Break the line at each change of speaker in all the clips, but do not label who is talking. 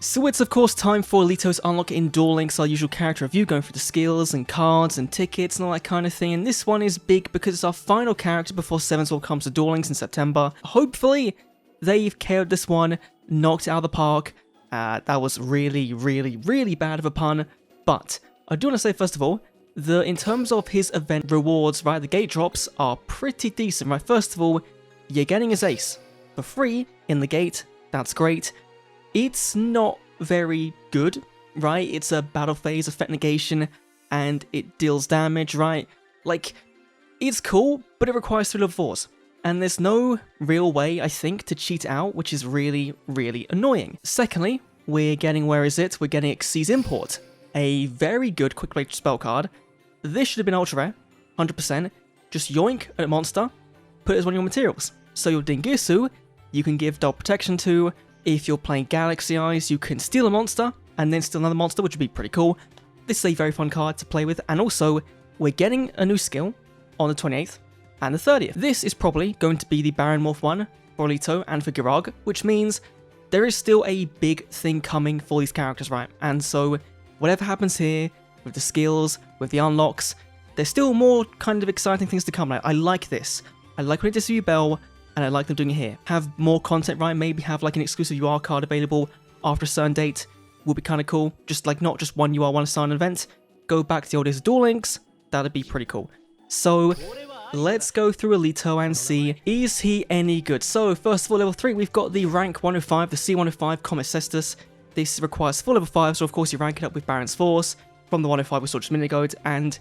So it's of course time for Alito's Unlock in Duel Links, our usual character review, going through the skills and cards and tickets and all that kind of thing. And this one is big because it's our final character before 7's World comes to Duel Links in September. Hopefully they've KO'd this one, knocked it out of the park. That was really bad of a pun. But I do want to say first of all, in terms of his event rewards, right, the gate drops are pretty decent, right? First of all, you're getting his ace for free in the gate. That's great. It's not very good, right? It's a battle phase effect negation, and it deals damage, right? Like, it's cool, but it requires 3 level 4s. And there's no real way, I think, to cheat out, which is really annoying. Secondly, we're getting, where is it? We're getting Xyz Import, a very good quick play spell card. This should have been ultra rare, 100%. Just yoink at a monster, put it as one of your materials. So your Dingisu, you can give double protection to. If you're playing Galaxy Eyes, you can steal a monster, and then steal another monster, which would be pretty cool. This is a very fun card to play with, and also, we're getting a new skill on the 28th and the 30th. This is probably going to be the Baron Morph one for Alito and for Girag, which means there is still a big thing coming for these characters, right? And so, whatever happens here, with the skills, with the unlocks, there's still more kind of exciting things to come. I like this. I like when it does Bell, and I like them doing it here. Have more content, right? Maybe have like an exclusive UR card available after a certain date would be kind of cool. Just like not just one UR, one sign event. Go back to the old days of Duel Links. That'd be pretty cool. So let's go through Alito and see, is he any good? So first of all, level 3, we've got the rank 105, the C105 Comet Cestus. This requires full level 5, so of course you rank it up with Baron's Force from the 105 we saw just a minute ago. And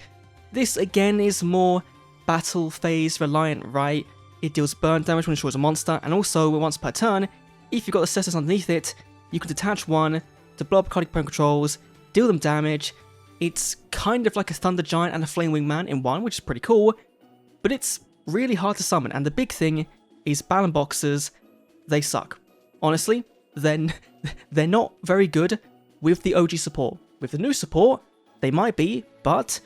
this again is more battle phase reliant, right? It deals burn damage when it destroys a monster, and also once per turn, if you've got the Cestus underneath it, you can detach one to blow up cardiac opponent controls, deal them damage. It's kind of like a Thunder Giant and a Flame Wingman in one, which is pretty cool, but it's really hard to summon, and the big thing is Balance Boxers, they suck. Honestly, they're not very good with the OG support. With the new support, they might be, but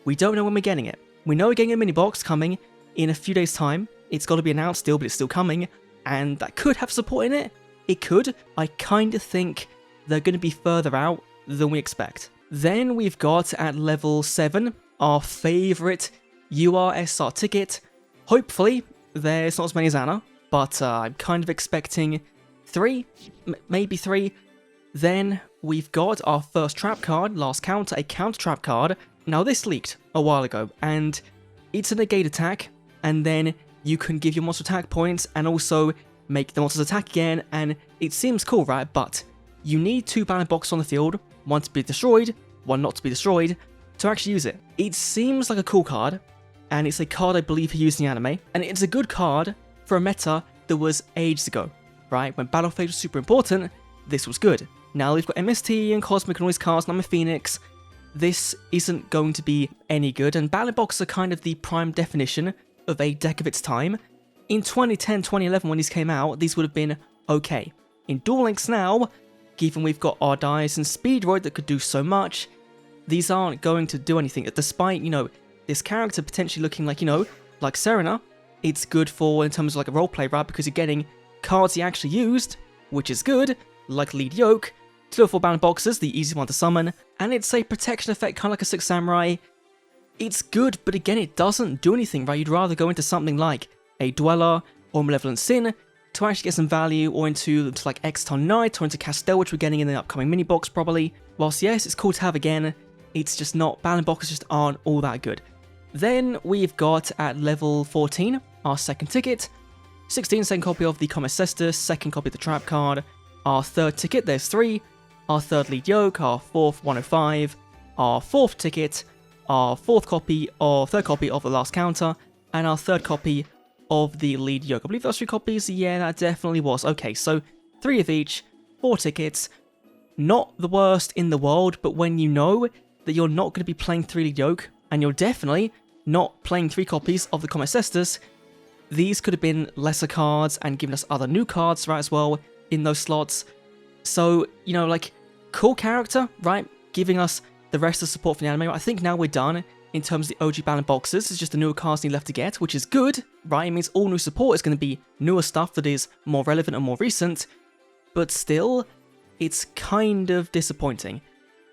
we don't know when we're getting it. We know we're getting a mini box coming in a few days' time. It's got to be announced still, but it's still coming, and that could have support in it. It could. I kind of think they're going to be further out than we expect. Then we've got, at level 7, our favourite URSR ticket. Hopefully, there's not as many as Anna, but I'm kind of expecting 3, maybe 3. Then we've got our first trap card, Last Counter, a counter trap card. Now this leaked a while ago, and it's a negate attack, and then you can give your monster attack points and also make the monsters attack again, and it seems cool, right? But you need 2 Balance Boxes on the field, one to be destroyed, one not to be destroyed, to actually use it. It seems like a cool card, and it's a card I believe he used in the anime, and it's a good card for a meta that was ages ago, right? When Battle Phase was super important, this was good. Now we've got MST and Cosmic Noise cards, and I'm a Phoenix. This isn't going to be any good, and Balance Boxes are kind of the prime definition of a deck of its time. In 2010, 2011 when these came out, these would have been okay. In Duel Links now, given we've got our Dice and Speedroid that could do so much, these aren't going to do anything. Despite, you know, this character potentially looking like, you know, like Serena, it's good for, in terms of like a roleplay, right? Because you're getting cards he actually used, which is good, like Lead Yoke, 2 level 4 Balance Boxes, the easy one to summon, and it's a protection effect kind of like a 6 Samurai. It's good, but again, it doesn't do anything, right? You'd rather go into something like a Dweller or Malevolent Sin to actually get some value, or into like Exton Knight, or into Castell, which we're getting in the upcoming mini box probably. Whilst yes, it's cool to have again, it's just not, Balance Boxes just aren't all that good. Then we've got, at level 14, our second ticket, 16 second copy of the Comet Cestus, second copy of the Trap card, our third ticket, there's 3, our third Lead Yoke, our fourth 105, our fourth ticket, our third copy of the Last Counter, and our third copy of the Lead Yoke. I believe those 3 copies, yeah, that definitely was. Okay, so 3 of each, 4 tickets, not the worst in the world, but when you know that you're not going to be playing 3 Lead Yoke, and you're definitely not playing 3 copies of the Comet Cestus, these could have been lesser cards and given us other new cards, right, as well, in those slots. So, you know, like, cool character, right, giving us the rest of the support for the anime. I think now we're done in terms of the OG Balance Boxes. It's just the newer cards need left to get, which is good, right? It means all new support is going to be newer stuff that is more relevant and more recent, but still, it's kind of disappointing.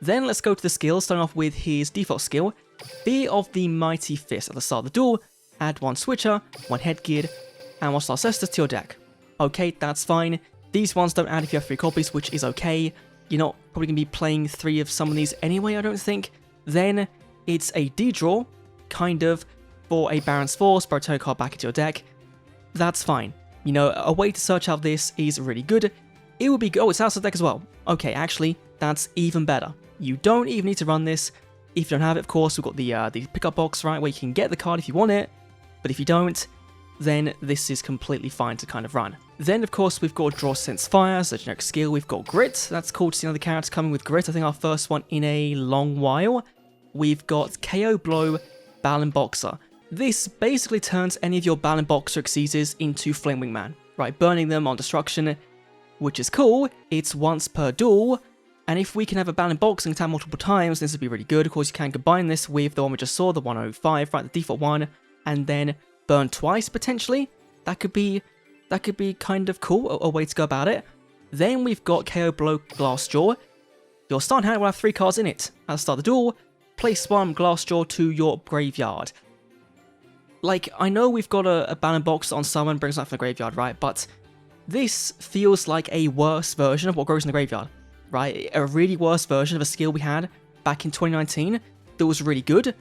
Then let's go to the skills, starting off with his default skill, Fear of the Mighty Fist. At the start of the duel, add 1 switcher, 1 headgear, and 1 Star Cestus to your deck. Okay, that's fine. These ones don't add if you have 3 copies, which is okay. You're not probably going to be playing 3 of some of these anyway, I don't think. Then it's a D-draw, kind of, for a Baron's Force, but return a card back into your deck. That's fine. You know, a way to search out this is really good. It would be good. Oh, it's out of the deck as well. Okay, actually, that's even better. You don't even need to run this. If you don't have it, of course, we've got the pickup box, right, where you can get the card if you want it. But if you don't, then this is completely fine to kind of run. Then, of course, we've got Draw Sense Fire, so generic skill. We've got Grit. That's cool to see another character coming with Grit. I think our first one in a long while. We've got KO Blow, Balin Boxer. This basically turns any of your Balin Boxer Xyzes into Flame Wingman, right? Burning them on destruction, which is cool. It's once per duel. And if we can have a Balin Boxing attack multiple times, this would be really good. Of course, you can combine this with the one we just saw, the 105, right, the default one, and then burn twice, potentially. That could be kind of cool, a way to go about it. Then we've got KO Blow Glassjaw. Your starting hand will have 3 cards in it. At the start of the duel, place 1 Glassjaw to your graveyard. Like, I know we've got a Balin Box on summon, brings up from the graveyard, right? But this feels like a worse version of what grows in the graveyard. Right, a really worse version of a skill we had back in 2019 that was really good.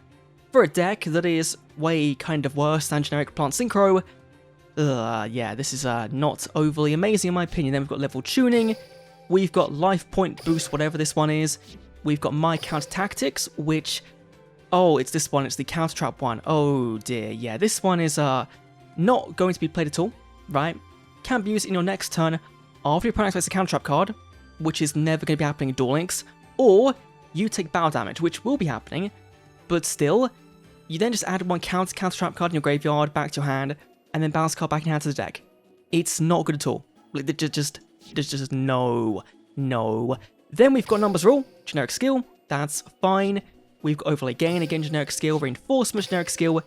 For a deck that is way kind of worse than generic Plant Synchro, yeah, this is not overly amazing in my opinion. Then we've got level tuning, we've got life point boost, whatever this one is. We've got my counter tactics, which, oh, it's this one, it's the counter trap one. Oh dear, yeah, this one is not going to be played at all, right? Can be used in your next turn after your opponent activates a counter trap card, which is never going to be happening in Duel Links, or you take battle damage, which will be happening, but still, you then just add 1 counter trap card in your graveyard back to your hand, and then bounce card back in hand to the deck. It's not good at all. Like, just no. Then we've got Numbers Rule, generic skill, that's fine. We've got Overlay Gain, again generic skill, Reinforcement, generic skill.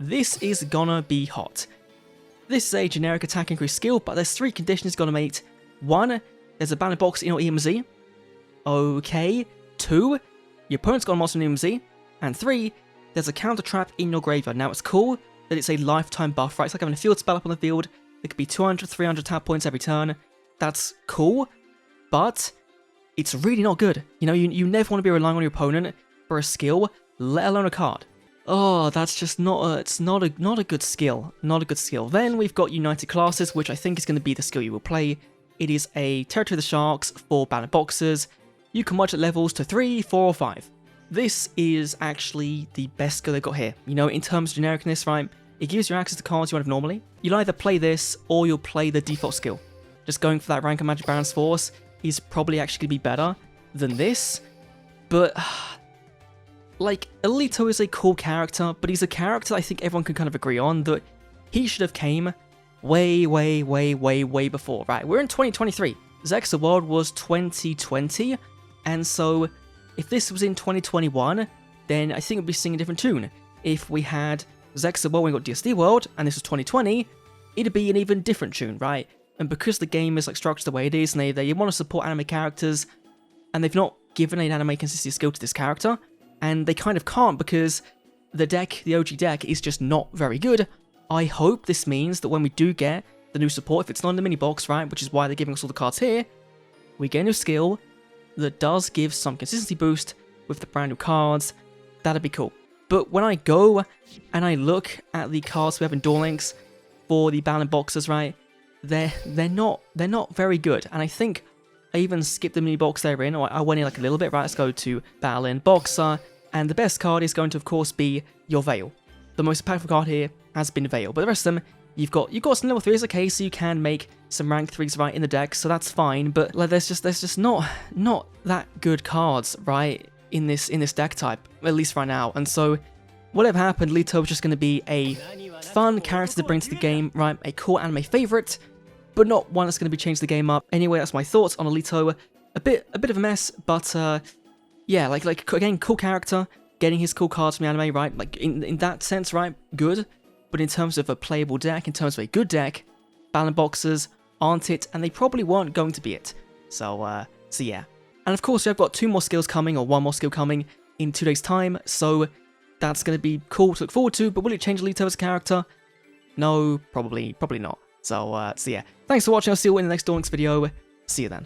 This is gonna be hot. This is a generic attack increase skill, but there's 3 conditions it's gonna meet. 1, there's a Balin Box in your EMZ. Okay. 2, your opponent's got a monster in EMZ. And 3, there's a counter trap in your graveyard. Now it's cool that it's a lifetime buff, right? It's like having a field spell up on the field. It could be 200, 300 tap points every turn. That's cool, but it's really not good. You know, you never want to be relying on your opponent for a skill, let alone a card. Oh, that's just it's not a good skill. Not a good skill. Then we've got United Classes, which I think is going to be the skill you will play. It is a Territory of the Sharks for Balin Boxers. You can modulate levels to 3, 4, or 5. This is actually the best skill they've got here. You know, in terms of genericness, right? It gives you access to cards you would have normally. You'll either play this, or you'll play the default skill. Just going for that rank of Magic Baron's Force is probably actually going to be better than this. But, like, Alito is a cool character, but he's a character I think everyone can kind of agree on that he should have came way before, right? We're in 2023. Zexal World was 2020, and so if this was in 2021, then I think we'd be singing a different tune. If we had Zexal World when we got DSD World, and this was 2020, it'd be an even different tune, right? And because the game is like structured the way it is, and they want to support anime characters, and they've not given an anime consistency skill to this character, and they kind of can't because the deck, the OG deck, is just not very good. I hope this means that when we do get the new support, if it's not in the mini box, right, which is why they're giving us all the cards here, we get a new skill that does give some consistency boost with the brand new cards. That'd be cool. But when I go and I look at the cards we have in Duel Links for the Balin Boxers, right, they're not very good. And I think I even skipped the mini box they're in, or I went in like a little bit, right? Let's go to Balin Boxer, and the best card is going to, of course, be your Veil. The most impactful card here has been Veil, but the rest of them, you've got some level 3s, okay, so you can make some rank 3s right in the deck, so that's fine, but like, there's just not that good cards, right, in this deck type, at least right now. And so whatever happened, Alito was just going to be a fun character to bring to the game, right, a cool anime favorite, but not one that's going to be changing the game up. Anyway, that's my thoughts on Alito. A bit of a mess, but yeah, like again, cool character, getting his cool cards from the anime, right, like in that sense, right, good. But in terms of a playable deck, in terms of a good deck, Balin Boxers aren't it, and they probably weren't going to be it. So So yeah. And of course, I've got 2 more skills coming, or 1 more skill coming in 2 days' time, so that's going to be cool to look forward to, but will it change Alito as a character? No, probably not. So yeah. Thanks for watching, I'll see you in the next Duel Links video. See you then.